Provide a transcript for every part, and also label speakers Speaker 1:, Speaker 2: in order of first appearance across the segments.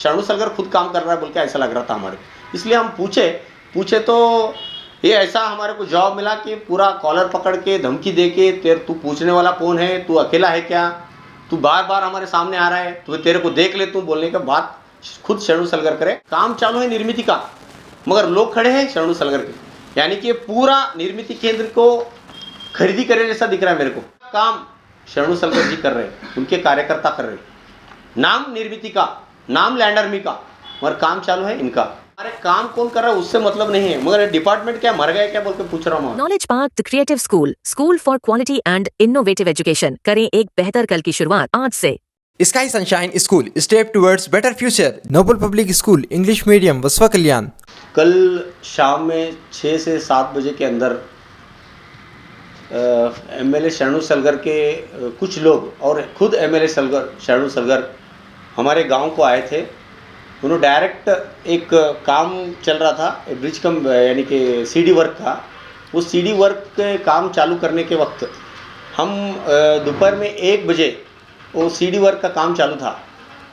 Speaker 1: शरणु सलगर खुद काम कर रहा है बोल के ऐसा लग रहा था हमारे। इसलिए हम पूछे पूछे तो ये ऐसा हमारे को जवाब मिला कि पूरा कॉलर पकड़ के धमकी दे के तेरे तू पूछने वाला कौन है, तू अकेला है क्या, तू बार बार हमारे सामने आ रहा है, तू तेरे को देख ले, तू बोलने के बाद खुद शरणु सलगर करे। काम चालू है निर्मिति का, मगर लोग खड़े हैं शरणु सलगर के, यानी कि पूरा निर्मिति केंद्र को खरीदी करे जैसा दिख रहा है मेरे को। काम शरणु सलगर जी कर रहे हैं, उनके कार्यकर्ता कर रहे हैं, नाम निर्मिति का, नाम लैंड आर्मी का, मगर काम चालू है इनका। अरे काम कौन कर रहा है उससे मतलब नहीं है, मगर डिपार्टमेंट क्या मर गया क्या बोल के पूछ रहा हूँ।
Speaker 2: Knowledge Park the Creative School for Quality and Innovative Education. करें एक बेहतर कल की शुरुआत आज से।
Speaker 3: Sky Sunshine School, step towards better future. Noble Public School, English medium, Vasva Kalyan.
Speaker 1: कल शाम में 6 से 7 बजे के अंदर एमएलए शरणु सलगर के कुछ लोग और खुद एमएलए शरणु सलगर हमारे गांव को आए थे। उन्होंने डायरेक्ट एक काम चल रहा था ब्रिज कम यानी कि सीडी वर्क का, उस सीडी वर्क के काम चालू करने के वक्त हम दोपहर में 1 बजे वो सीडी वर्क का काम चालू था।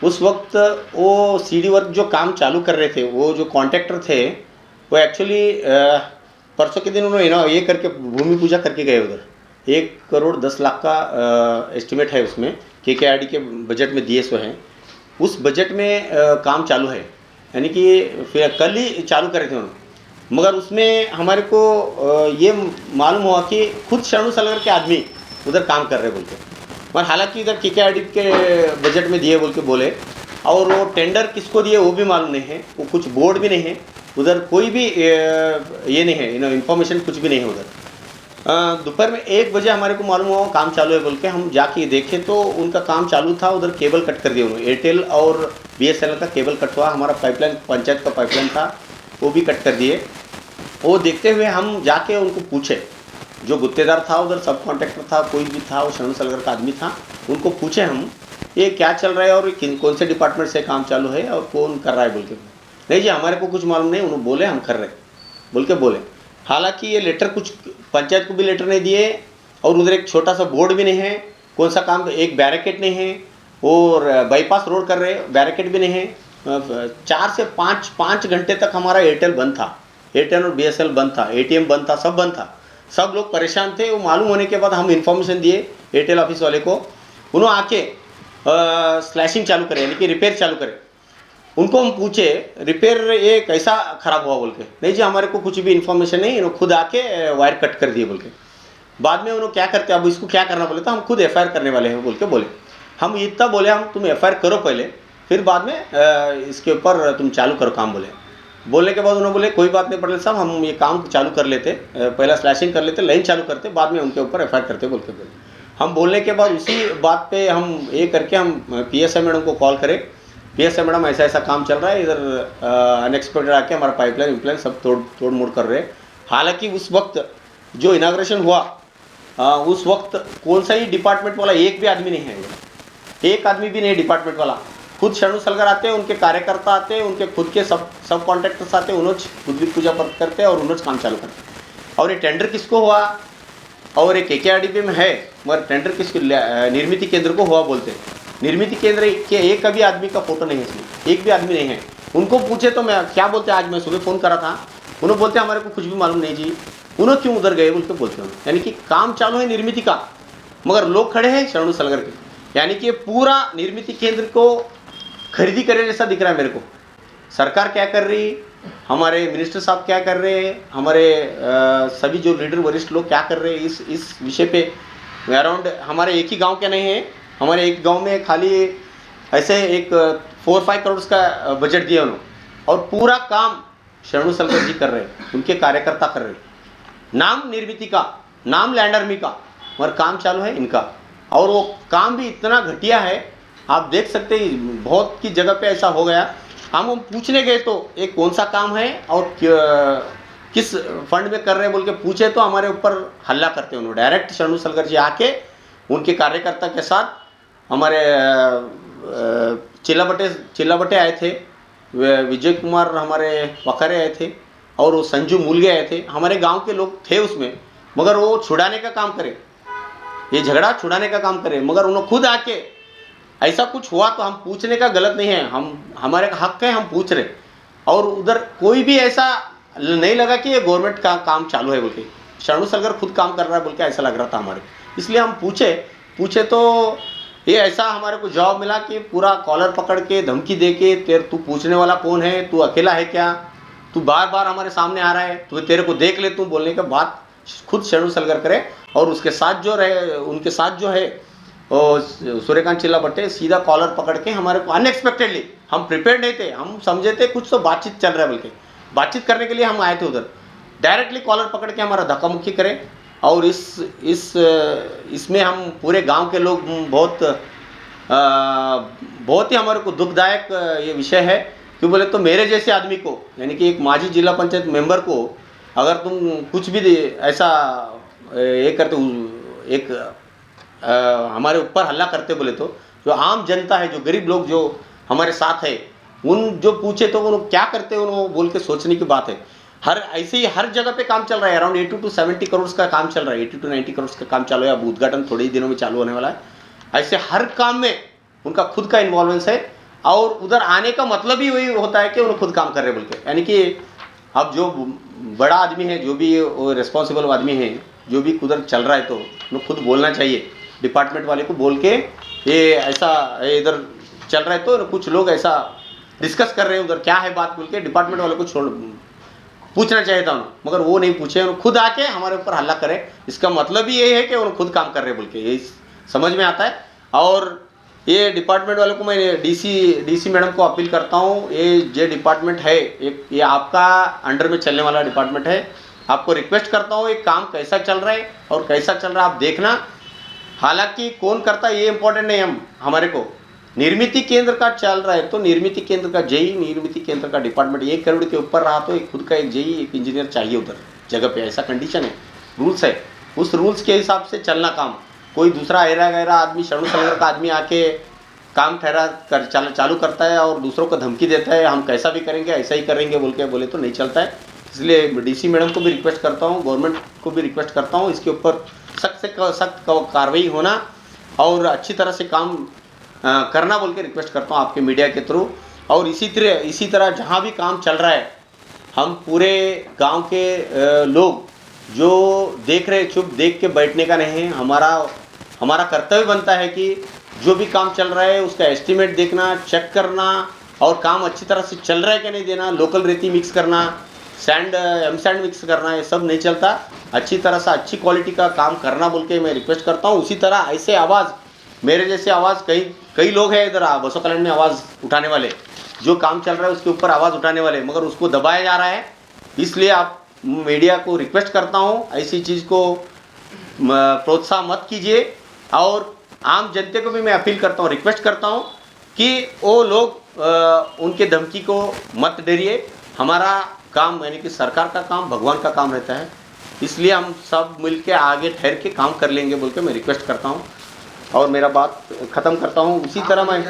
Speaker 1: उस वक्त वो सीडी वर्क जो काम चालू कर रहे थे, वो जो कॉन्ट्रैक्टर थे वो एक्चुअली परसों के दिन उन्होंने ये करके भूमि पूजा करके गए उधर। 1 करोड़ 10 लाख का एस्टिमेट है उसमें, केकेआरडी के बजट में दिए सो हैं। उस बजट में काम चालू है, यानी कि फिर कल ही चालू करे थे उन्होंने, मगर उसमें हमारे को ये मालूम हुआ कि खुद शरणु सलगर के आदमी उधर काम कर रहे बोल के, मगर हालांकि इधर केकेआरडी के बजट में दिए बोल के बोले, और वो टेंडर किसको दिए वो भी मालूम नहीं है, वो कुछ बोर्ड भी नहीं है उधर, कोई भी ये नहीं है, इन्फॉर्मेशन कुछ भी नहीं है उधर। दोपहर में 1 बजे हमारे को मालूम हुआ काम चालू है बोल के, हम जाके देखें तो उनका काम चालू था। उधर केबल कट कर दिया उन्होंने, एयरटेल और बीएसएनएल का केबल कट हुआ, हमारा पाइपलाइन पंचायत का पाइपलाइन था वो भी कट कर दिए। वो देखते हुए हम जाके उनको पूछे, जो गुत्तेदार था उधर, सब कॉन्ट्रैक्टर था, कोई भी था, वो शरणु सलगर का आदमी था, उनको पूछे हम ये क्या चल रहा है और कौन से डिपार्टमेंट से काम चालू है और कौन कर रहा है बोल के। नहीं जी हमारे को कुछ मालूम नहीं, उन्होंने बोले हम कर रहे बोल के बोले। हालांकि ये लेटर कुछ पंचायत को भी लेटर नहीं दिए, और उधर एक छोटा सा बोर्ड भी नहीं है, कौन सा काम, एक बैरिकेड नहीं है, और बाईपास रोड कर रहे, बैरिकेड भी नहीं है। 4 से 5 घंटे तक हमारा एयरटेल बंद था, एयरटेल और बीएसएनएल बंद था, एटीएम बंद था, सब बंद था, सब लोग परेशान थे। वो मालूम होने के बाद हम इन्फॉर्मेशन दिए एयरटेल ऑफिस वाले को, उन्होंने आके स्लैशिंग चालू करे, यानी कि रिपेयर चालू करे। उनको हम पूछे रिपेयर ये कैसा ख़राब हुआ बोल के, नहीं जी हमारे को कुछ भी इन्फॉर्मेशन नहीं, इन्होंने खुद आके वायर कट कर दिए बोल के। बाद में उन्होंने क्या करते, अब इसको क्या करना बोले, तो हम खुद एफआईआर करने वाले हैं बोल के बोले। हम इतना बोले, हम तुम एफआईआर करो पहले, फिर बाद में इसके ऊपर तुम चालू करो काम बोले। बोलने के बाद उन्होंने बोले कोई बात नहीं पटेल साहब, हम ये काम चालू कर लेते, पहला स्लैशिंग कर लेते, लाइन चालू करते, बाद में उनके ऊपर एफआईआर करते बोल के बोले। हम बोलने के बाद उसी बात पे हम ये करके हम पीएसआई मैडम को कॉल करें, पीएसआई मैडम ऐसा ऐसा काम चल रहा है इधर, अनएक्सपेक्टेड आके हमारा पाइपलाइन सब तोड़ मोड़ कर रहे हैं। हालांकि उस वक्त जो इनाग्रेशन हुआ उस वक्त कौन सा ही डिपार्टमेंट वाला एक भी आदमी नहीं है, एक आदमी भी नहीं डिपार्टमेंट वाला। खुद शरणु सलगर आते हैं, उनके कार्यकर्ता आते हैं, उनके खुद के सब कॉन्ट्रैक्टर्स आते हैं, उन्होंने खुद भी पूजा पाठ करते हैं और उन्होंने काम चालू करते हैं। और ये टेंडर किसको हुआ, और ये केकेआरडीपी में है, मगर टेंडर किसको, निर्मिति केंद्र को हुआ बोलते हैं। निर्मिति केंद्र के एक भी आदमी का फोटो नहीं है इसमें, एक भी आदमी नहीं है। उनको पूछे तो मैं क्या बोलते, आज मैं सुबह फ़ोन करा था, उन्होंने बोलते हमारे को कुछ भी मालूम नहीं जी, उन्होंने क्यों उधर गए बोल के बोलते हैं। यानी कि काम चालू है निर्मिति का, मगर लोग खड़े हैं शरणु सलगर के, यानी कि पूरा निर्मिति केंद्र को खरीदी करे जैसा दिख रहा है मेरे को। सरकार क्या कर रही, हमारे मिनिस्टर साहब क्या कर रहे हैं, हमारे सभी जो लीडर वरिष्ठ लोग क्या कर रहे हैं इस विषय पे। अराउंड हमारे एक ही गांव के नहीं है, हमारे एक गांव में खाली ऐसे एक 4-5 करोड़ का बजट दिया उन्होंने, और पूरा काम शरणु सलगर जी कर रहे हैं, उनके कार्यकर्ता कर रहे हैं, नाम निर्मिति का, नाम लैंड आर्मी का, मगर काम चालू है इनका। और वो काम भी इतना घटिया है, आप देख सकते हैं बहुत की जगह पे ऐसा हो गया। हम पूछने गए तो एक कौन सा काम है और किस फंड में कर रहे हैं बोल के पूछे तो हमारे ऊपर हल्ला करते हैं उन्होंने। डायरेक्ट शरणु सलगर जी आके उनके कार्यकर्ता के साथ हमारे चिल्लाबटे आए थे, विजय कुमार हमारे वकारे आए थे, और वो संजू मूलगे आए थे, हमारे गांव के लोग थे उसमें, मगर वो छुड़ाने का काम करे, ये झगड़ा छुड़ाने का काम करे, मगर उन्होंने खुद आके ऐसा कुछ हुआ तो हम पूछने का गलत नहीं है, हम हमारे हक है, हम पूछ रहे। और उधर कोई भी ऐसा नहीं लगा कि ये गवर्नमेंट का काम चालू है बोल के, शरणु सलगर खुद काम कर रहा है बोल के ऐसा लग रहा था हमारे। इसलिए हम पूछे तो ये ऐसा हमारे को जवाब मिला कि पूरा कॉलर पकड़ के धमकी दे के, तू पूछने वाला कौन है, तू अकेला है क्या, तू बार बार हमारे सामने आ रहा है, तू तेरे को देख ले, तू बोलने के बात खुद शरणु सलगर करे। और उसके साथ जो रहे, उनके साथ जो है सूर्यकांत चिल्ला भट्टे, सीधा कॉलर पकड़ के हमारे को अनएक्सपेक्टेडली, हम प्रिपेयर्ड नहीं थे, हम समझे थे कुछ तो बातचीत चल रहा है बोल के, बातचीत करने के लिए हम आए थे उधर, डायरेक्टली कॉलर पकड़ के हमारा धक्का मुक्की करे। और इसमें हम पूरे गांव के लोग बहुत ही हमारे को दुखदायक ये विषय है। क्यों बोले तो मेरे जैसे आदमी को, यानी कि एक माजी जिला पंचायत मेंबर को अगर तुम कुछ भी ऐसा ये करते, एक हमारे ऊपर हल्ला करते बोले तो, जो आम जनता है, जो गरीब लोग जो हमारे साथ है, उन जो पूछे तो उन्होंने क्या करते हैं, उन्होंने बोल के सोचने की बात है। ऐसे ही हर जगह पे काम चल रहा है, अराउंड 80 to 70 करोड़ का काम चल रहा है, 80 to 90 करोड़ का काम चालू है। अब उद्घाटन थोड़े ही दिनों में चालू होने वाला है। ऐसे हर काम में उनका खुद का इन्वॉल्वेंस है। और उधर आने का मतलब ही वही होता है कि उन्हें खुद काम कर रहे बोल के, यानी कि अब जो बड़ा आदमी है, जो भी रिस्पॉन्सिबल आदमी है, जो भी उधर चल रहा है, तो उन्हें खुद बोलना चाहिए, डिपार्टमेंट वाले को बोल के ये ऐसा इधर चल रहा है, तो कुछ लोग ऐसा डिस्कस कर रहे हैं उधर क्या है बात बोल के, डिपार्टमेंट वाले को पूछना चाहिए था उन्होंने, मगर वो नहीं पूछे, उन्होंने खुद आके हमारे ऊपर हल्ला करे। इसका मतलब ही ये है कि उन्होंने खुद काम कर रहे बोल के, ये समझ में आता है। और ये डिपार्टमेंट वालों को मैं डीसी मैडम को अपील करता हूँ, ये डिपार्टमेंट है, ये आपका अंडर में चलने वाला डिपार्टमेंट है, आपको रिक्वेस्ट करता हूँ, ये काम कैसा चल रहा है और कैसा चल रहा है आप देखना। हालांकि कौन करता है ये इंपॉर्टेंट नहीं, हमारे को निर्मिति केंद्र का चल रहा है, तो निर्मिति केंद्र का जेई, निर्मिति केंद्र का डिपार्टमेंट 1 करोड़ के ऊपर रहा तो एक खुद का एक जेई, एक इंजीनियर चाहिए उधर जगह पे, ऐसा कंडीशन है, रूल्स है। उस रूल्स के हिसाब से चलना काम। कोई दूसरा ऐरा गैरा आदमी, शरणु सलगर का आदमी आके काम ठहरा कर चालू करता है और दूसरों को धमकी देता है, हम कैसा भी करेंगे, ऐसा ही करेंगे बोल के बोले तो नहीं चलता है। इसलिए डीसी मैडम को भी रिक्वेस्ट करता हूँ, गवर्नमेंट को भी रिक्वेस्ट करता हूँ, इसके ऊपर सख्त से सख्त कार्रवाई होना और अच्छी तरह से काम करना बोल के रिक्वेस्ट करता हूँ आपके मीडिया के थ्रू। और इसी तरह जहाँ भी काम चल रहा है, हम पूरे गांव के लोग जो देख रहे, चुप देख के बैठने का नहीं है, हमारा कर्तव्य बनता है कि जो भी काम चल रहा है उसका एस्टीमेट देखना, चेक करना, और काम अच्छी तरह से चल रहा है कि नहीं देना, लोकल रेती मिक्स करना, एम सैंड मिक्स करना, ये सब नहीं चलता। अच्छी तरह से अच्छी क्वालिटी का काम करना बोल के मैं रिक्वेस्ट करता हूँ। उसी तरह ऐसे आवाज़, मेरे जैसे आवाज़ कई लोग हैं इधर बसो कल्याण में आवाज़ उठाने वाले, जो काम चल रहा है उसके ऊपर आवाज़ उठाने वाले, मगर उसको दबाया जा रहा है। इसलिए आप मीडिया को रिक्वेस्ट करता हूँ, ऐसी चीज़ को प्रोत्साहन मत कीजिए। और आम जनता को भी मैं अपील करता हूँ, रिक्वेस्ट करता हूँ कि वो लोग उनके धमकी को मत डरिए। हमारा काम, यानी कि सरकार का काम भगवान का काम रहता है, इसलिए हम सब मिलके आगे ठहर के काम कर लेंगे बोल के मैं रिक्वेस्ट करता हूँ। और मेरा बात ख़त्म करता हूँ। उसी तरह मैं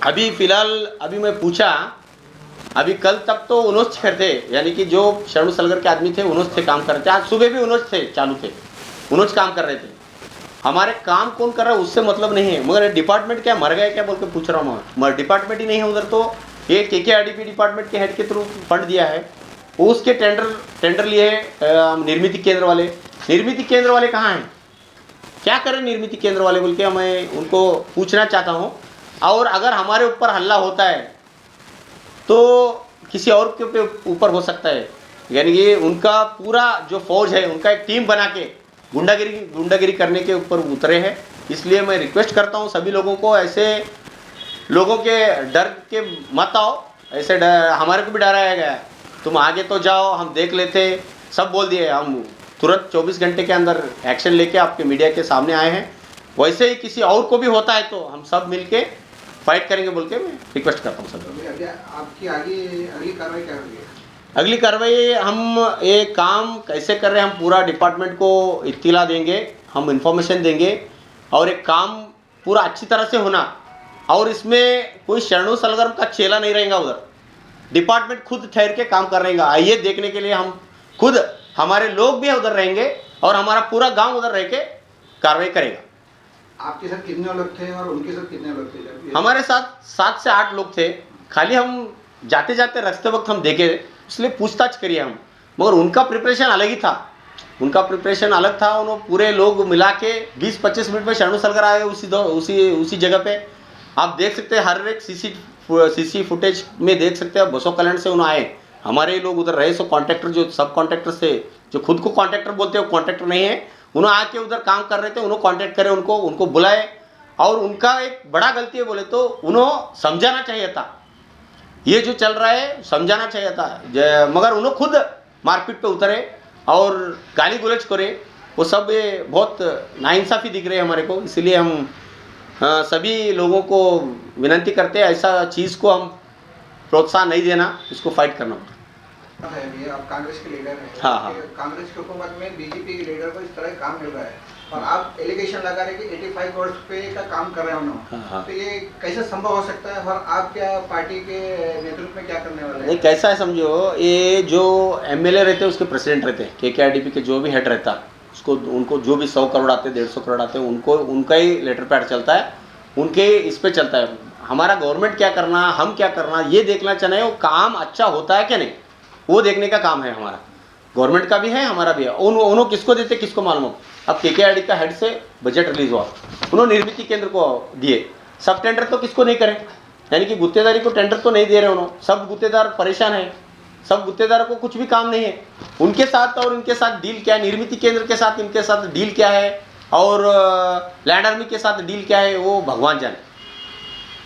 Speaker 1: अभी फ़िलहाल मैं पूछा, अभी कल तक तो 19 थे, यानी कि जो शरणु सलगर के आदमी थे 19 थे काम कर रहे थे, आज सुबह भी 19 थे, चालू थे, 19 काम कर रहे थे। हमारे काम कौन कर रहा है उससे मतलब नहीं है, मगर डिपार्टमेंट क्या मर गया क्या बोल के पूछ रहा हूँ मैं। डिपार्टमेंट ही नहीं है उधर, तो ये KKRDP डिपार्टमेंट के हेड के थ्रू फंड दिया है, उसके टेंडर लिए निर्मिति केंद्र वाले। निर्मिति केंद्र वाले कहाँ हैं, क्या करें निर्मिति केंद्र वाले बोल के मैं उनको पूछना चाहता हूँ। और अगर हमारे ऊपर हल्ला होता है तो किसी और के ऊपर हो सकता है, यानी कि उनका पूरा जो फौज है, उनका एक टीम बना के गुंडागिरी करने के ऊपर उतरे हैं। इसलिए मैं रिक्वेस्ट करता हूँ सभी लोगों को, ऐसे लोगों के डर के मत आओ, ऐसे हमारे को भी डराया गया, तुम आगे तो जाओ, हम देख लेते, सब बोल दिए, हम तुरंत 24 घंटे के अंदर एक्शन लेके आपके मीडिया के सामने आए हैं। वैसे ही किसी और को भी होता है तो हम सब मिलके फाइट करेंगे बोल के मैं रिक्वेस्ट करता हूँ सब।
Speaker 4: आपकी अगली कार्रवाई क्या होगी?
Speaker 1: अगली कार्रवाई हम ये काम कैसे कर रहे हैं, हम पूरा डिपार्टमेंट को इत्तिला देंगे, हम इंफॉर्मेशन देंगे, और एक काम पूरा अच्छी तरह से होना। और इसमें कोई शरणु सलगर का चेला नहीं रहेगा, उधर डिपार्टमेंट खुद ठहर के काम कर रहेगा। आइए देखने के लिए, हम खुद, हमारे लोग भी उधर रहेंगे और हमारा पूरा गांव उधर रह के कार्रवाई करेगा।
Speaker 4: आपके साथ कितने लोग थे और उनके साथ कितने लोग थे जब
Speaker 1: हमारे साथ 7 से 8 लोग थे। खाली हम जाते जाते रास्ते वक्त हम देखे, इसलिए पूछताछ करिए हम, मगर उनका प्रिपरेशन अलग ही था। उनका प्रिपरेशन अलग था। उन्होंने पूरे लोग मिला के 20-25 मिनट में शरणु सलगर आए उसी जगह पे। आप देख सकते हैं, हर एक सीसी फुटेज में देख सकते हैं, बसों कल्याण से उन्होंने आए। हमारे ही लोग उधर रहे, सो कॉन्ट्रैक्टर जो सब कॉन्ट्रैक्टर से, जो खुद को कॉन्ट्रैक्टर बोलते हैं वो कॉन्ट्रैक्टर नहीं है, उन्होंने आके उधर काम कर रहे थे, उन्होंने कॉन्टैक्ट करे, उनको बुलाए। और उनका एक बड़ा गलती है बोले तो, उन्होंने समझाना चाहिए था, ये जो चल रहा है समझाना चाहिए था, मगर उन्होंने खुद मारपीट पे उतरे और गाली गलौज करे। वो सब ये बहुत नाइंसाफ़ी दिख रही है हमारे को। इसलिए हम सभी लोगों को विनती करते हैं, ऐसा चीज़ को हम प्रोत्साहन नहीं देना, इसको फाइट करना होगा।
Speaker 4: है ये आप कांग्रेस के लीडर हैं।
Speaker 1: हाँ, हाँ।
Speaker 4: कांग्रेस की हुकूमत में बीजेपी के लीडर को इस तरह का काम मिल रहा है और आप एलिगेशन लगा रहे हैं कि 85 करोड़ पे का काम कर रहे हैं उन्होंने।
Speaker 1: हाँ, हाँ।
Speaker 4: तो ये कैसे संभव हो सकता है और आप क्या पार्टी के नेतृत्व में क्या करने वाले हैं?
Speaker 1: नहीं, कैसा है समझो, ये जो एमएलए रहते हैं उसके प्रेसिडेंट रहते हैं, केकेआरडीपी के जो भी हेड रहता है उसको, उनको जो भी 100 करोड़ आते हैं, 150 करोड़ आते हैं, उनको उनका ही लेटर पैड चलता है, उनके इस पे चलता है। हमारा गवर्नमेंट क्या करना, हम क्या करना, ये देखना चाहिए, वो काम अच्छा होता है क्या नहीं, वो देखने का काम है हमारा। गवर्नमेंट का भी है, हमारा भी है। उन्होंने किसको देते किसको मालूम हो। अब केकेआरडी का हेड से बजट रिलीज हुआ, उन्होंने निर्मित केंद्र को दिए, सब टेंडर तो किसको नहीं करें, यानी कि गुत्तेदारी को टेंडर तो नहीं दे रहे उन्होंने। सब गुत्तेदार परेशान है, सब गुत्तेदार को कुछ भी काम नहीं है। उनके साथ और इनके साथ डील क्या है, निर्मित केंद्र के साथ इनके साथ डील क्या है और लैंड आर्मी के साथ डील क्या है, वो भगवान जाने।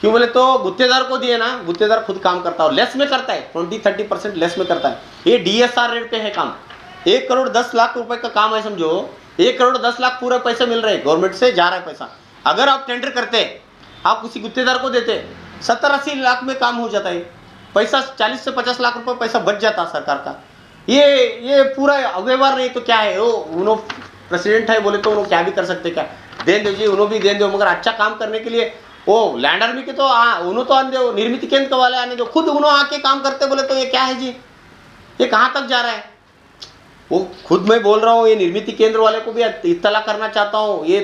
Speaker 1: क्यों बोले तो गुत्तेदार को दिए ना, गुत्तेदार खुद काम करता है और लेस में करता है, 20-30% लेस में करता है। ये डीएसआर रेट पे है काम। 1 करोड़ 10 लाख रुपए का काम है समझो, 1 करोड़ 10 लाख पूरे पैसे मिल रहे हैं, गवर्नमेंट से जा रहा है पैसा। अगर आप टेंडर करते, आप किसी गुत्तेदार को देते, 70-80 लाख में काम हो जाता है, पैसा 40 से 50 लाख रुपए पैसा बच जाता सरकार का। ये पूरा अव्यवहार नहीं तो क्या है। वो उन्होंने प्रेसिडेंट है बोले तो उन्होंने क्या भी कर सकते, क्या देन दो जी, उन्होंने भी देन दो, मगर अच्छा काम करने के लिए वो लैंड आर्मी के तो उन्होंने तो आने दो, निर्मित केंद्र वाले आने दो, खुद उन्होंने आके काम करते बोले तो ये क्या है जी, ये कहाँ तक जा रहा है। वो खुद मैं बोल रहा हूँ, ये निर्मित केंद्र वाले को भी इत्तला करना चाहता हूँ, ये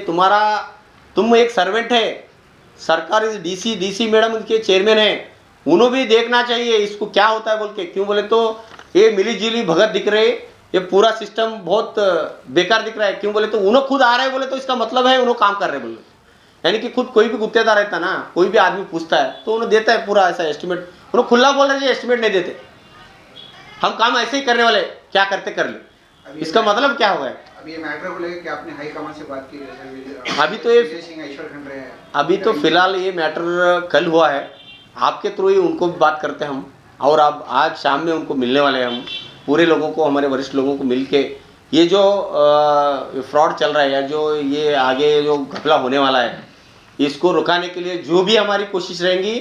Speaker 1: तुम एक सर्वेंट है, सरकार इस डीसी मैडम के चेयरमैन है, उन्होंने भी देखना चाहिए इसको क्या होता है बोल के। क्यों बोले तो ये मिली जुली भगत दिख रहे, ये पूरा सिस्टम बहुत बेकार दिख रहा है। क्यों बोले तो उन्होंने खुद आ रहे हैं बोले तो इसका मतलब है उन्होंने काम कर रहे बोले, यानी कि खुद कोई भी गुत्तेदार रहता है ना, कोई भी आदमी पूछता है तो उन्हें देता है पूरा ऐसा एस्टिमेट। उन्हें खुला बोल रहे हैं एस्टिमेट नहीं देते, हम काम ऐसे ही करने वाले, क्या करते कर ले, इसका मतलब क्या होगा।
Speaker 4: अभी ये मैटर को लेकर कि आपने हाई कमान से बात की,
Speaker 1: अभी तो ये
Speaker 4: ईश्वर खंडरे हैं,
Speaker 1: अभी तो फिलहाल ये मैटर कल हुआ है, आपके थ्रू ही उनको भी बात करते हैं हम, और अब आज शाम में उनको मिलने वाले हैं हम, पूरे लोगों को, हमारे वरिष्ठ लोगों को मिल के ये जो फ्रॉड चल रहा है या जो ये आगे जो घपला होने वाला है, इसको रुकाने के लिए जो भी हमारी कोशिश रहेंगी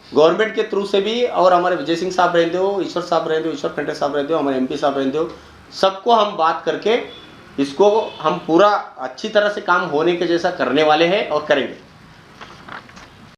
Speaker 1: गवर्नमेंट के थ्रू से भी, और हमारे विजय सिंह साहब रहते हो, ईश्वर साहब रहते हो, ईश्वर खंडरे साहब रहते हो, हमारे एमपी साहब रहते हो, सबको हम बात करके इसको हम पूरा अच्छी तरह से काम होने के जैसा करने वाले हैं और करेंगे।